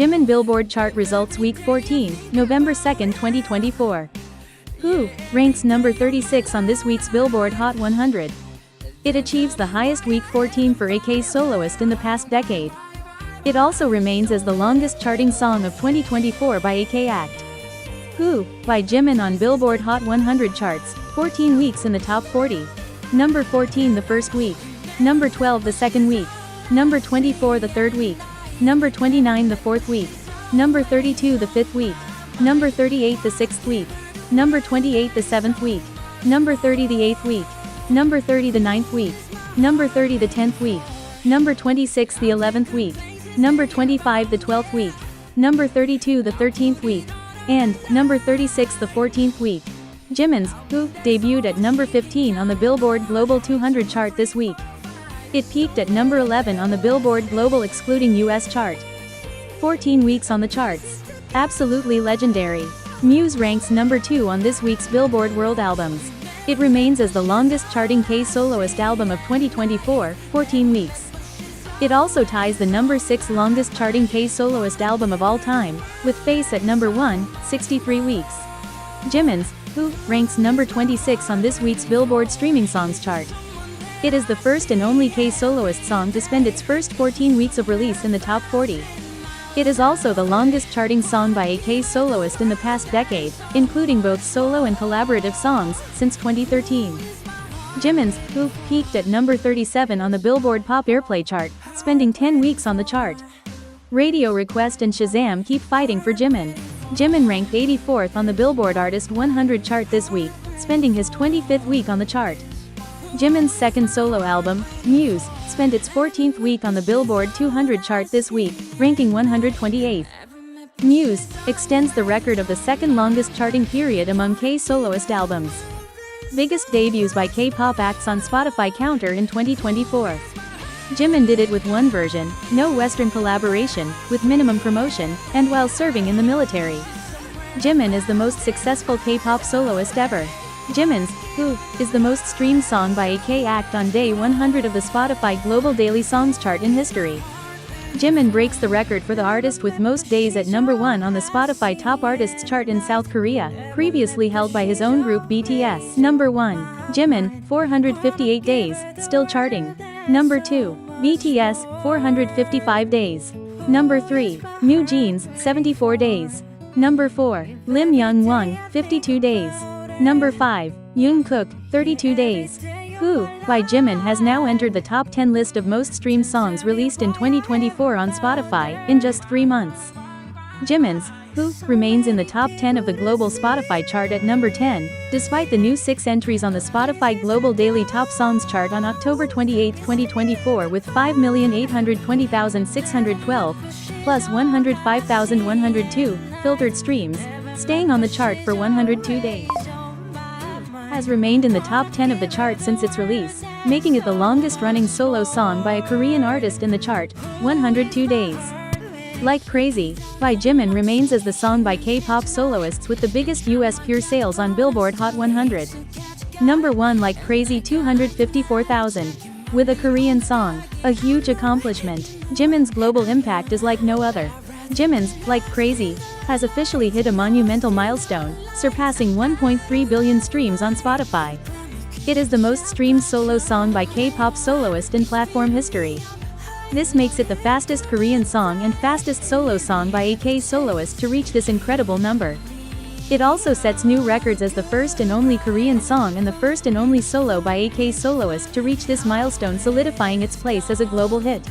JIMIN Billboard Chart Results Week 14, November 2, 2024. Who ranks number 36 on this week's Billboard Hot 100. It achieves the highest Week 14 for a K soloist in the past decade. It also remains as the longest charting song of 2024 by a K act. Who by JIMIN on Billboard Hot 100 charts, 14 weeks in the top 40. Number 14 the first week. Number 12 the second week. Number 24 the third week. Number 29 the fourth week. Number 32 the fifth week. Number 38 the sixth week. Number 28 the seventh week. Number 30 the eighth week. Number 30 the ninth week. Number 30 the 10th week. Number 26 the 11th week. Number 25 the 12th week. Number 32 the 13th week. And number 36 the 14th week. JIMIN's Who debuted at number 15 on the Billboard Global 200 chart this week. It peaked at number 11 on the Billboard Global excluding US chart. 14 weeks on the charts. Absolutely legendary. MUSE ranks number 2 on this week's Billboard World Albums. It remains as the longest charting K soloist album of 2024, 14 weeks. It also ties the number 6 longest charting K soloist album of all time, with Face at number 1, 63 weeks. JIMIN's Who ranks number 26 on this week's Billboard Streaming Songs chart. It is the first and only K soloist song to spend its first 14 weeks of release in the top 40. It is also the longest charting song by a K soloist in the past decade, including both solo and collaborative songs, since 2013. JIMIN's Who peaked at number 37 on the Billboard Pop Airplay chart, spending 10 weeks on the chart. Radio Request and Shazam keep fighting for JIMIN. JIMIN ranked 84th on the Billboard Artist 100 chart this week, spending his 25th week on the chart. JIMIN's second solo album, MUSE, spent its 14th week on the Billboard 200 chart this week, ranking 128th. MUSE extends the record of the second longest charting period among K soloist albums. Biggest debuts by K-pop acts on Spotify counter in 2024. JIMIN did it with one version, no Western collaboration, with minimum promotion, and while serving in the military. JIMIN is the most successful K-pop soloist ever. JIMIN's Who is the most streamed song by a K act on day 100 of the Spotify Global Daily Songs chart in history. JIMIN breaks the record for the artist with most days at number 1 on the Spotify Top Artists chart in South Korea, previously held by his own group BTS. Number 1. JIMIN, 458 days, still charting. Number 2. BTS, 455 days. Number 3. New Jeans, 74 days. Number 4. Lim Young Won, 52 days. Number 5. Jungkook, 32 days. Who by JIMIN has now entered the top 10 list of most streamed songs released in 2024 on Spotify, in just 3 months. JIMIN's Who remains in the top 10 of the global Spotify chart at number 10, despite the new 6 entries on the Spotify Global Daily Top Songs chart on October 28, 2024 with 5,820,612, plus 105,102, filtered streams, staying on the chart for 102 days. Has remained in the top 10 of the chart since its release, making it the longest-running solo song by a Korean artist in the chart, 102 days. Like Crazy by JIMIN remains as the song by K-pop soloists with the biggest US pure sales on Billboard Hot 100. Number 1 Like Crazy 254,000. With a Korean song, a huge accomplishment. JIMIN's global impact is like no other. JIMIN's Like Crazy has officially hit a monumental milestone, surpassing 1.3 billion streams on Spotify. It is the most streamed solo song by K-pop soloist in platform history. This makes it the fastest Korean song and fastest solo song by a K soloist to reach this incredible number. It also sets new records as the first and only Korean song and the first and only solo by a K soloist to reach this milestone, solidifying its place as a global hit.